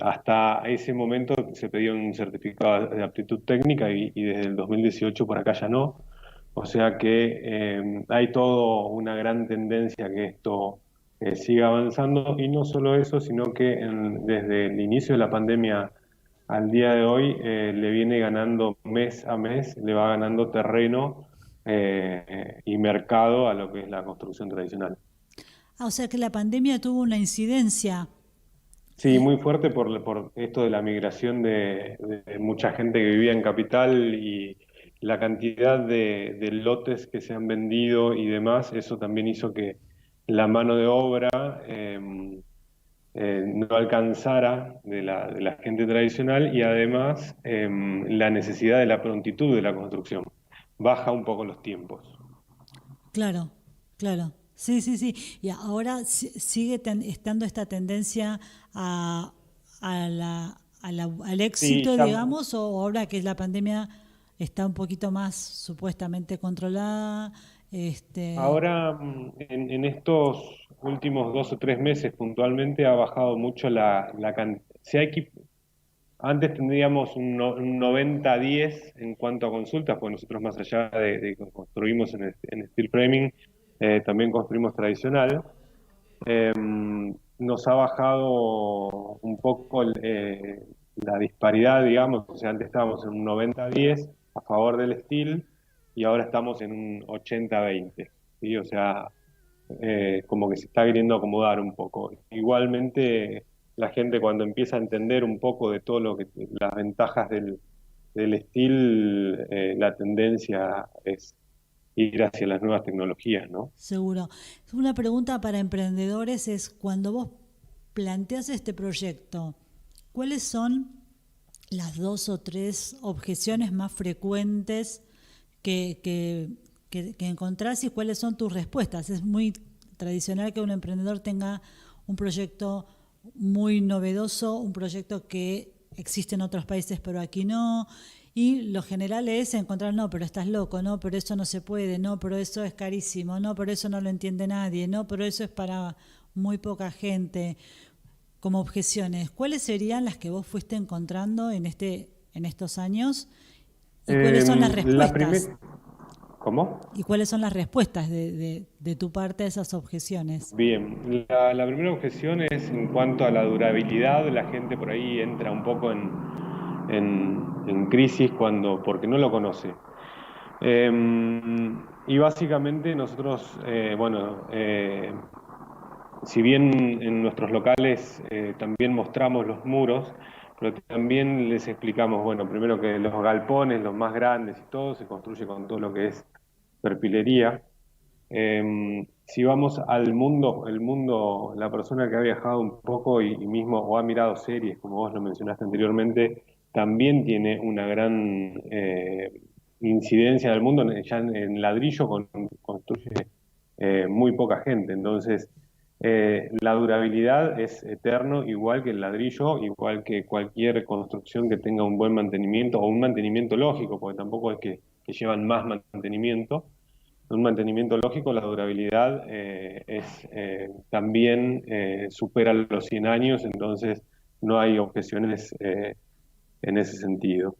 Speaker 6: Hasta ese momento se pedía un certificado de aptitud técnica y desde el 2018 por acá ya no. O sea que hay toda una gran tendencia que esto siga avanzando, y no solo eso, sino que desde el inicio de la pandemia al día de hoy le viene ganando mes a mes, le va ganando terreno y mercado a lo que es la construcción tradicional.
Speaker 4: O sea que la pandemia tuvo una incidencia.
Speaker 6: Sí, muy fuerte por esto de la migración de mucha gente que vivía en Capital y la cantidad de lotes que se han vendido y demás. Eso también hizo que la mano de obra no alcanzara de la gente tradicional, y además la necesidad de la prontitud de la construcción. Baja un poco los tiempos.
Speaker 4: Claro. Sí. Y ahora sigue estando esta tendencia al éxito,
Speaker 6: Sí,
Speaker 4: digamos, o ahora que la pandemia está un poquito más supuestamente controlada.
Speaker 6: Ahora, en estos últimos 2 o 3 meses puntualmente ha bajado mucho la cantidad. Antes tendríamos un 90-10 en cuanto a consultas, porque nosotros más allá de que construimos en steel framing, también construimos tradicional. Nos ha bajado un poco la disparidad, digamos. O sea, antes estábamos en un 90-10 a favor del steel y ahora estamos en un 80-20, ¿sí? O sea, como que se está queriendo acomodar un poco. Igualmente, la gente cuando empieza a entender un poco de todo las ventajas del steel, la tendencia es ir hacia las nuevas tecnologías, ¿no?
Speaker 4: Seguro. Una pregunta para emprendedores es, cuando vos planteas este proyecto, ¿cuáles son las 2 o 3 objeciones más frecuentes que encontrás y cuáles son tus respuestas? Es muy tradicional que un emprendedor tenga un proyecto muy novedoso, un proyecto que existe en otros países pero aquí no, y lo general es encontrar, no, pero estás loco, no, pero eso no se puede, no, pero eso es carísimo, no, pero eso no lo entiende nadie, no, pero eso es para muy poca gente. Como objeciones, ¿cuáles serían las que vos fuiste encontrando en estos años y cuáles son las
Speaker 6: La
Speaker 4: respuestas?
Speaker 6: ¿Cómo?
Speaker 4: ¿Y cuáles son las respuestas de tu parte a esas objeciones?
Speaker 6: Bien, la primera objeción es en cuanto a la durabilidad. La gente por ahí entra un poco en crisis porque no lo conoce. Y básicamente nosotros, si bien en nuestros locales también mostramos los muros, pero también les explicamos, bueno, primero que los galpones, los más grandes y todo, se construye con todo lo que es perfilería. Si vamos al mundo, la persona que ha viajado un poco y mismo o ha mirado series, como vos lo mencionaste anteriormente, también tiene una gran incidencia en el mundo. Ya en ladrillo construye muy poca gente. Entonces, la durabilidad es eterno, igual que el ladrillo, igual que cualquier construcción que tenga un buen mantenimiento o un mantenimiento lógico, porque tampoco es que llevan más mantenimiento. Un mantenimiento lógico, la durabilidad también supera los 100 años, entonces no hay objeciones en ese sentido.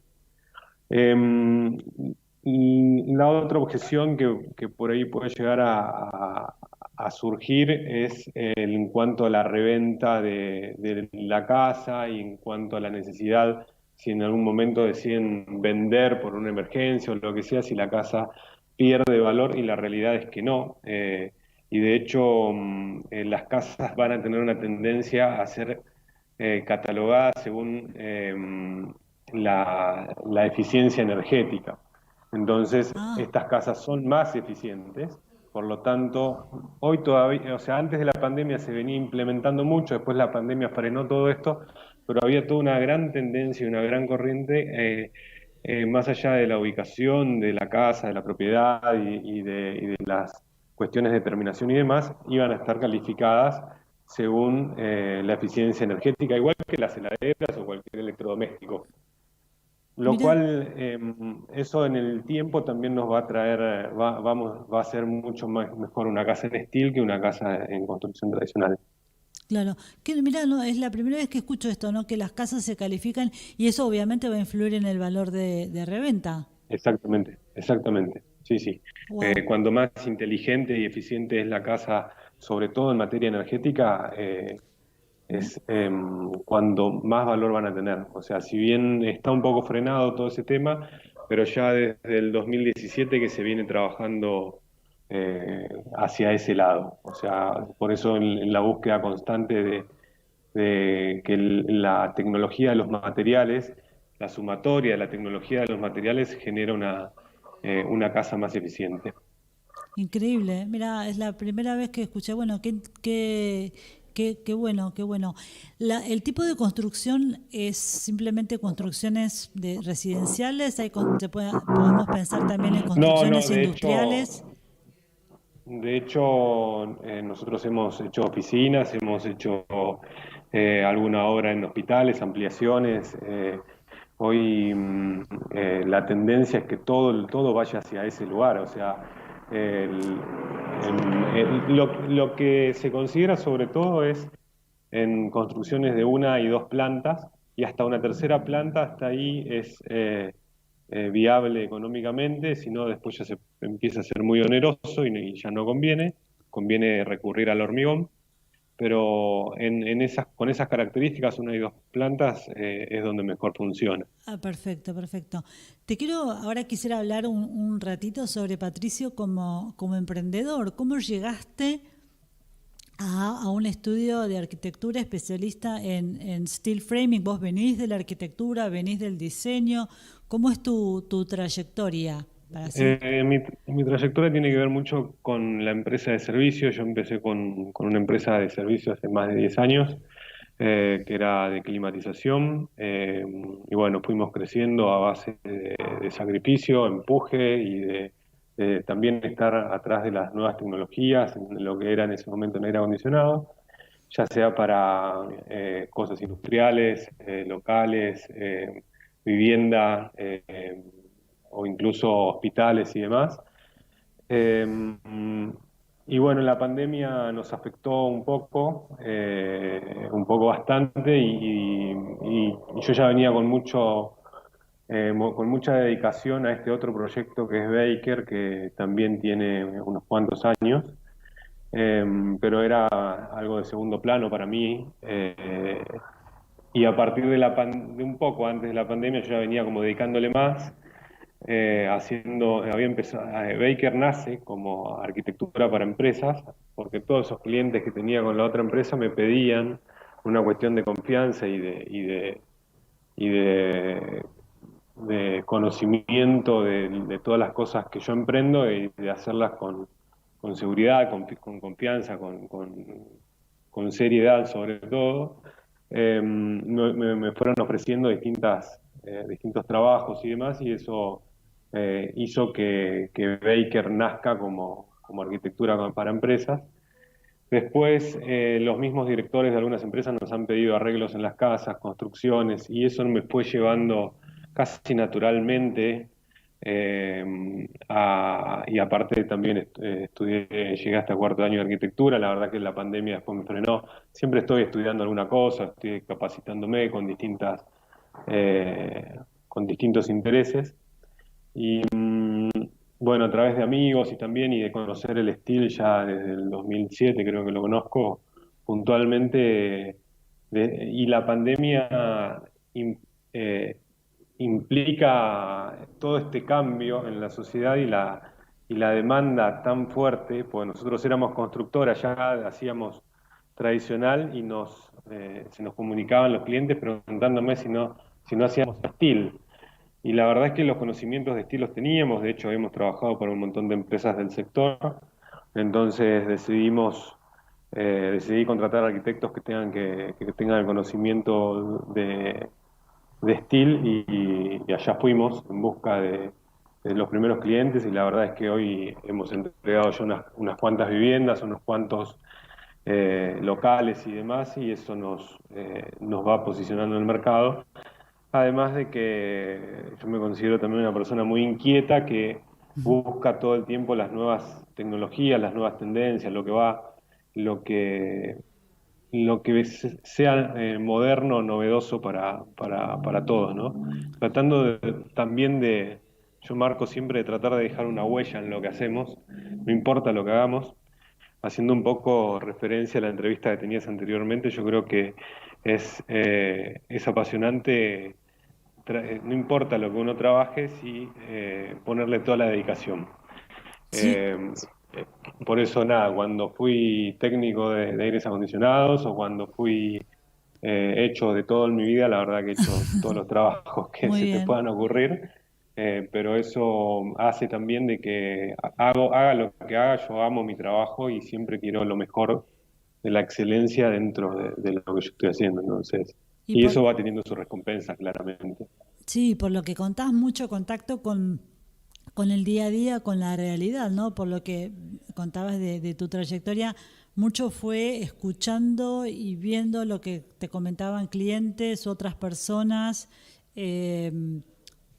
Speaker 6: Y la otra objeción que por ahí puede llegar a surgir es en cuanto a la reventa de la casa y en cuanto a la necesidad, si en algún momento deciden vender por una emergencia o lo que sea, si la casa pierde valor, y la realidad es que no. Y de hecho, las casas van a tener una tendencia a ser catalogadas según la eficiencia energética. Entonces,
Speaker 4: Ah,
Speaker 6: estas casas son más eficientes, por lo tanto, hoy todavía, o sea, antes de la pandemia se venía implementando mucho, después la pandemia frenó todo esto, pero había toda una gran tendencia y una gran corriente, más allá de la ubicación de la casa, de la propiedad y de las cuestiones de terminación y demás, iban a estar calificadas según la eficiencia energética, igual que las heladeras o cualquier electrodoméstico. Lo
Speaker 4: mira,
Speaker 6: cual, eso en el tiempo también nos va a traer, va a ser mucho mejor una casa en steel que una casa en construcción tradicional.
Speaker 4: claro, que mira, no, es la primera vez que escucho esto, ¿no? Que las casas se califican y eso obviamente va a influir en el valor de reventa.
Speaker 6: Exactamente, exactamente. Sí, sí.
Speaker 4: Wow.
Speaker 6: Cuanto más inteligente y eficiente es la casa, sobre todo en materia energética, es cuando más valor van a tener. O sea, si bien está un poco frenado todo ese tema, pero ya desde el 2017 que se viene trabajando hacia ese lado. O sea, por eso en la búsqueda constante de que la tecnología de los materiales, la sumatoria de la tecnología de los materiales genera una casa más eficiente.
Speaker 4: Increíble, mira, es la primera vez que escuché, bueno, qué bueno, qué bueno. El tipo de construcción es simplemente construcciones residenciales, podemos pensar también en
Speaker 6: No, no,
Speaker 4: construcciones industriales.
Speaker 6: de hecho, nosotros hemos hecho oficinas, hemos hecho alguna obra en hospitales, ampliaciones. Hoy la tendencia es que todo vaya hacia ese lugar. O sea, el- lo que se considera sobre todo es en construcciones de una y dos plantas, y hasta una tercera planta, hasta ahí es viable económicamente. Si no, después ya se empieza a ser muy oneroso y ya no conviene recurrir al hormigón. Pero con esas características, una y dos plantas, es donde mejor funciona.
Speaker 4: Ah, perfecto, perfecto. Ahora quisiera hablar un ratito sobre Patricio como emprendedor. ¿Cómo llegaste a un estudio de arquitectura especialista en steel framing? ¿Vos venís de la arquitectura, venís del diseño? ¿Cómo es tu trayectoria? para así.
Speaker 6: Mi trayectoria tiene que ver mucho con la empresa de servicios. Yo empecé con una empresa de servicios hace más de 10 años, que era de climatización. Y bueno, fuimos creciendo a base de sacrificio, empuje y de también estar atrás de las nuevas tecnologías, en lo que era en ese momento el aire acondicionado, ya sea para cosas industriales, locales, vivienda, o incluso hospitales y demás. Eh, y bueno, la pandemia nos afectó un poco bastante, y yo ya venía con mucha dedicación a este otro proyecto que es Baker, que también tiene unos cuantos años, eh, pero era algo de segundo plano para mí. Y a partir de un poco antes de la pandemia yo ya venía como dedicándole más, había empezado, Baker nace como arquitectura para empresas, porque todos esos clientes que tenía con la otra empresa me pedían una cuestión de confianza y de conocimiento de todas las cosas que yo emprendo, y de hacerlas con seguridad, con confianza, con seriedad sobre todo. Me fueron ofreciendo distintos trabajos y demás, y eso hizo que Baker nazca como arquitectura para empresas. Después, los mismos directores de algunas empresas nos han pedido arreglos en las casas, construcciones, y eso me fue llevando casi naturalmente, y aparte también llegué hasta cuarto año de arquitectura. La verdad que la pandemia después me frenó. Siempre estoy estudiando alguna cosa, estoy capacitándome con distintos intereses. Y bueno, a través de amigos y de conocer el estilo ya desde el 2007, creo que lo conozco puntualmente, y la pandemia im- eh, implica todo este cambio en la sociedad, y la demanda tan fuerte, pues nosotros éramos constructoras, ya hacíamos tradicional, y se nos comunicaban los clientes preguntándome si no hacíamos steel. Y la verdad es que los conocimientos de estilos teníamos. De hecho hemos trabajado para un montón de empresas del sector. Entonces decidí contratar arquitectos que tengan el conocimiento de Steel, y allá fuimos en busca de los primeros clientes, y la verdad es que hoy hemos entregado ya unas cuantas viviendas, unos cuantos locales y demás, y eso nos va posicionando en el mercado. Además de que yo me considero también una persona muy inquieta, que busca todo el tiempo las nuevas tecnologías, las nuevas tendencias, lo que, lo que sea moderno, novedoso para todos, ¿no? Yo marco siempre de tratar de dejar una huella en lo que hacemos, no importa lo que hagamos. Haciendo un poco referencia a la entrevista que tenías anteriormente, yo creo que es apasionante, no importa lo que uno trabaje, sí, ponerle toda la dedicación.
Speaker 4: Sí,
Speaker 6: Eh, por eso, nada, cuando fui técnico de aires acondicionados, o cuando fui hecho de todo en mi vida, la verdad que he hecho todos los trabajos que
Speaker 4: muy
Speaker 6: se te
Speaker 4: bien.
Speaker 6: puedan ocurrir. Pero eso hace también de que haga lo que haga, yo amo mi trabajo y siempre quiero lo mejor, de la excelencia dentro de lo que yo estoy haciendo. Entonces,
Speaker 4: Y
Speaker 6: y
Speaker 4: por,
Speaker 6: eso va teniendo su recompensa, claramente.
Speaker 4: sí, por lo que contás, mucho contacto con el día a día, con la realidad, ¿no? Por lo que contabas de tu trayectoria, mucho fue escuchando y viendo lo que te comentaban clientes, otras personas, eh,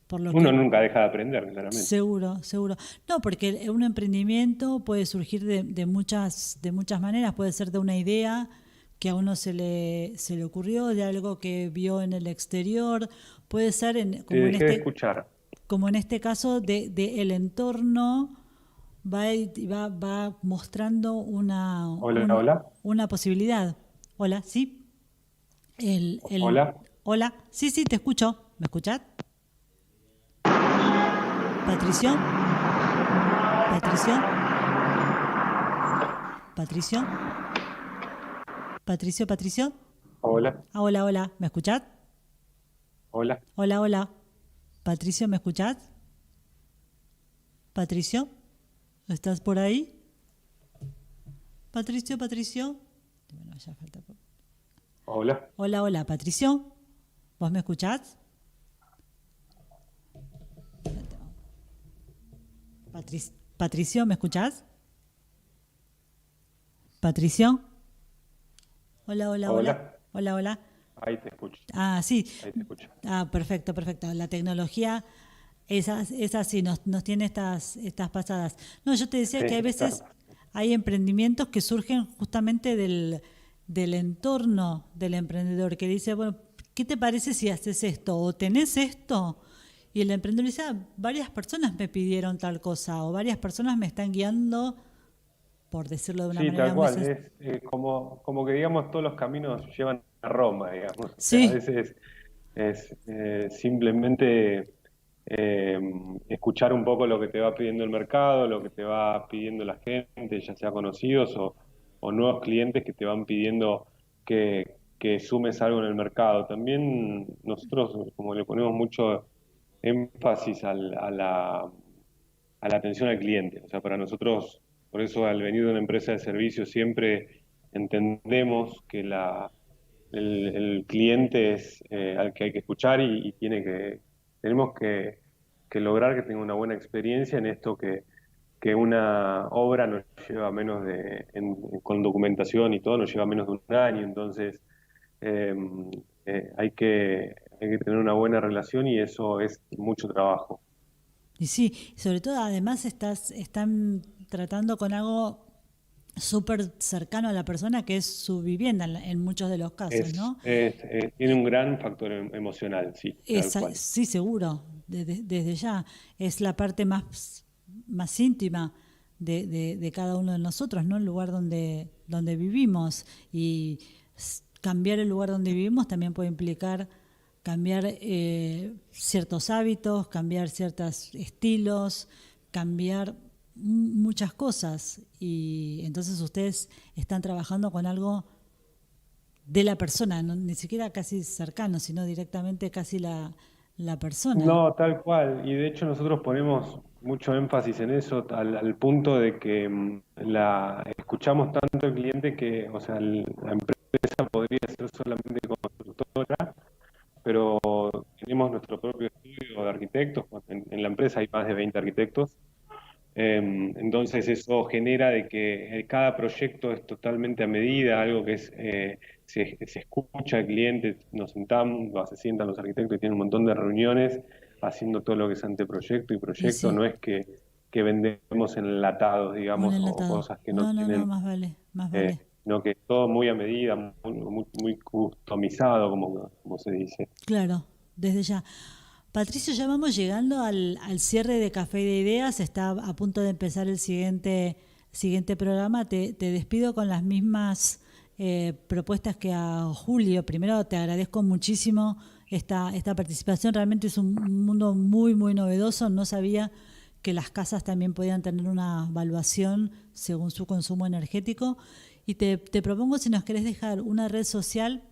Speaker 4: por lo
Speaker 6: Uno
Speaker 4: que
Speaker 6: nunca deja de aprender, claramente.
Speaker 4: seguro, seguro. No, porque un emprendimiento puede surgir de muchas maneras, puede ser de una idea que a uno se le ocurrió, de algo que vio en el exterior, puede ser
Speaker 6: Te dejé de escuchar.
Speaker 4: como en este caso de el entorno va mostrando
Speaker 6: Hola, hola,
Speaker 4: una posibilidad. Hola, ¿sí?
Speaker 6: hola.
Speaker 4: Hola, sí, sí, te escucho. ¿Me escuchás? Patricio, Patricio, Patricio, Patricio, Patricio.
Speaker 6: Hola,
Speaker 4: Ah, hola, hola, ¿me escuchás?
Speaker 6: hola.
Speaker 4: Hola, hola. Patricio, ¿me escuchás? Patricio, ¿estás por ahí? Patricio. Bueno, ya falta poco.
Speaker 6: Hola.
Speaker 4: Hola, Patricio. ¿Vos me escuchás? Patricio, ¿me escuchás? Patricio. Hola.
Speaker 6: Ahí te escucho.
Speaker 4: Ah, sí.
Speaker 6: Ahí te escucho.
Speaker 4: Ah, perfecto. La tecnología es así, nos tiene estas pasadas. No, yo te decía
Speaker 6: Sí,
Speaker 4: que hay veces
Speaker 6: claro.
Speaker 4: hay emprendimientos que surgen justamente del entorno del emprendedor, que dice, bueno, ¿qué te parece si haces esto? ¿O tenés esto? Y el emprendedor dice, varias personas me pidieron tal cosa, o varias personas me están guiando, por decirlo de una
Speaker 6: Sí,
Speaker 4: manera
Speaker 6: tal
Speaker 4: muy
Speaker 6: cual.
Speaker 4: sencilla.
Speaker 6: Es como que, digamos, todos los caminos llevan a Roma, digamos. O sea, a
Speaker 4: Sí,
Speaker 6: veces es simplemente eh, escuchar un poco lo que te va pidiendo el mercado, lo que te va pidiendo la gente, ya sea conocidos o nuevos clientes que te van pidiendo que sumes algo en el mercado. También nosotros, como le ponemos mucho énfasis a la atención al cliente. O sea, para nosotros, por eso al venir de una empresa de servicios siempre entendemos que el cliente es al que hay que escuchar y tenemos que lograr que tenga una buena experiencia en esto que una obra nos lleva menos con documentación y todo, nos lleva menos de un año. Entonces, eh, hay que tener una buena relación y eso es mucho trabajo.
Speaker 4: y sí, sobre todo además están tratando con algo súper cercano a la persona que es su vivienda en muchos de los casos, ¿no?
Speaker 6: Tiene un gran factor emocional, sí, tal cual.
Speaker 4: Sí, seguro, desde ya. Es la parte más íntima de cada uno de nosotros, ¿no? El lugar donde vivimos. Y cambiar el lugar donde vivimos también puede implicar cambiar ciertos hábitos, cambiar ciertos estilos, cambiar muchas cosas. Y entonces ustedes están trabajando con algo de la persona, no, ni siquiera casi cercano, sino directamente casi la persona.
Speaker 6: No, tal cual. Y de hecho nosotros ponemos mucho énfasis en eso al punto de que escuchamos tanto al cliente que, o sea, la empresa podría ser solamente constructora, pero tenemos nuestro propio estudio de arquitectos. En la empresa hay más de 20 arquitectos. Entonces eso genera de que cada proyecto es totalmente a medida, algo que se escucha al cliente, nos sentamos, se sientan los arquitectos y tienen un montón de reuniones haciendo todo lo que es anteproyecto y
Speaker 4: Y
Speaker 6: proyecto,
Speaker 4: sí,
Speaker 6: no es que vendemos enlatados,
Speaker 4: un
Speaker 6: digamos, o
Speaker 4: enlatado.
Speaker 6: cosas que no
Speaker 4: No,
Speaker 6: tienen,
Speaker 4: más vale.
Speaker 6: sino que es todo muy a medida, muy customizado, como se dice.
Speaker 4: Claro, desde ya. Patricio, ya vamos llegando al cierre de Café de Ideas. Está a punto de empezar el siguiente programa. Te despido con las mismas propuestas que a Julio. Primero, te agradezco muchísimo esta participación. Realmente es un mundo muy novedoso. No sabía que las casas también podían tener una evaluación según su consumo energético. Y te propongo, si nos querés dejar una red social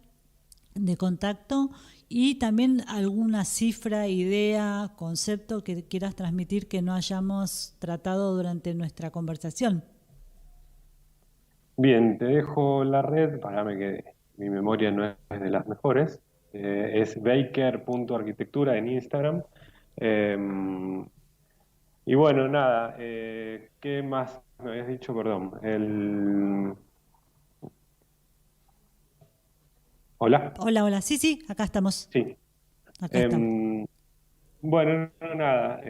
Speaker 4: de contacto y también alguna cifra, idea, concepto que quieras transmitir que no hayamos tratado durante nuestra conversación.
Speaker 6: Bien, te dejo la red, para que mi memoria no es de las mejores. Es baker.arquitectura en Instagram. Eh, y bueno, nada, ¿qué más me habías dicho? Perdón. Hola.
Speaker 4: Hola, sí, acá estamos.
Speaker 6: Sí.
Speaker 4: Acá estamos.
Speaker 6: Em, bueno, no, nada.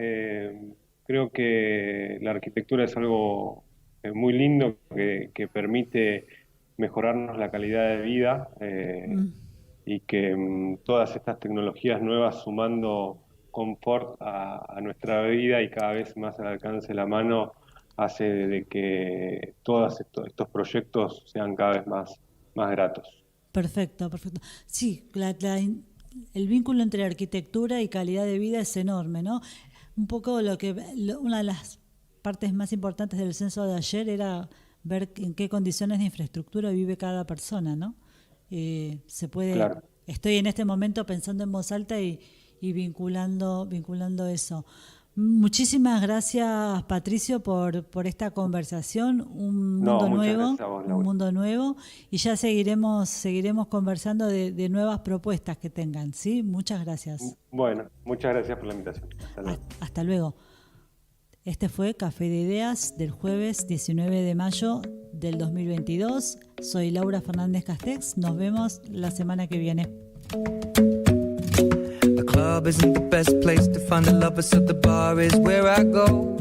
Speaker 6: Creo que la arquitectura es algo muy lindo que permite mejorarnos la calidad de vida y que todas estas tecnologías nuevas sumando confort a nuestra vida y cada vez más al alcance de la mano hace de que todos estos proyectos sean cada vez más gratos.
Speaker 4: Perfecto. Sí, el vínculo entre arquitectura y calidad de vida es enorme, ¿no? Un poco una de las partes más importantes del censo de ayer era ver en qué condiciones de infraestructura vive cada persona, ¿no?
Speaker 6: Claro.
Speaker 4: Estoy en este momento pensando en voz alta y vinculando eso. Muchísimas gracias, Patricio, por esta conversación. Un mundo nuevo, un mundo nuevo, y ya seguiremos conversando de nuevas propuestas que tengan, ¿sí? Muchas gracias.
Speaker 6: Bueno, muchas gracias por la invitación. Hasta luego.
Speaker 4: Hasta luego. Este fue Café de Ideas del jueves 19 de mayo del 2022. Soy Laura Fernández Castex. Nos vemos la semana que viene.
Speaker 3: The club isn't the best place to find a lover, so the bar is where I go.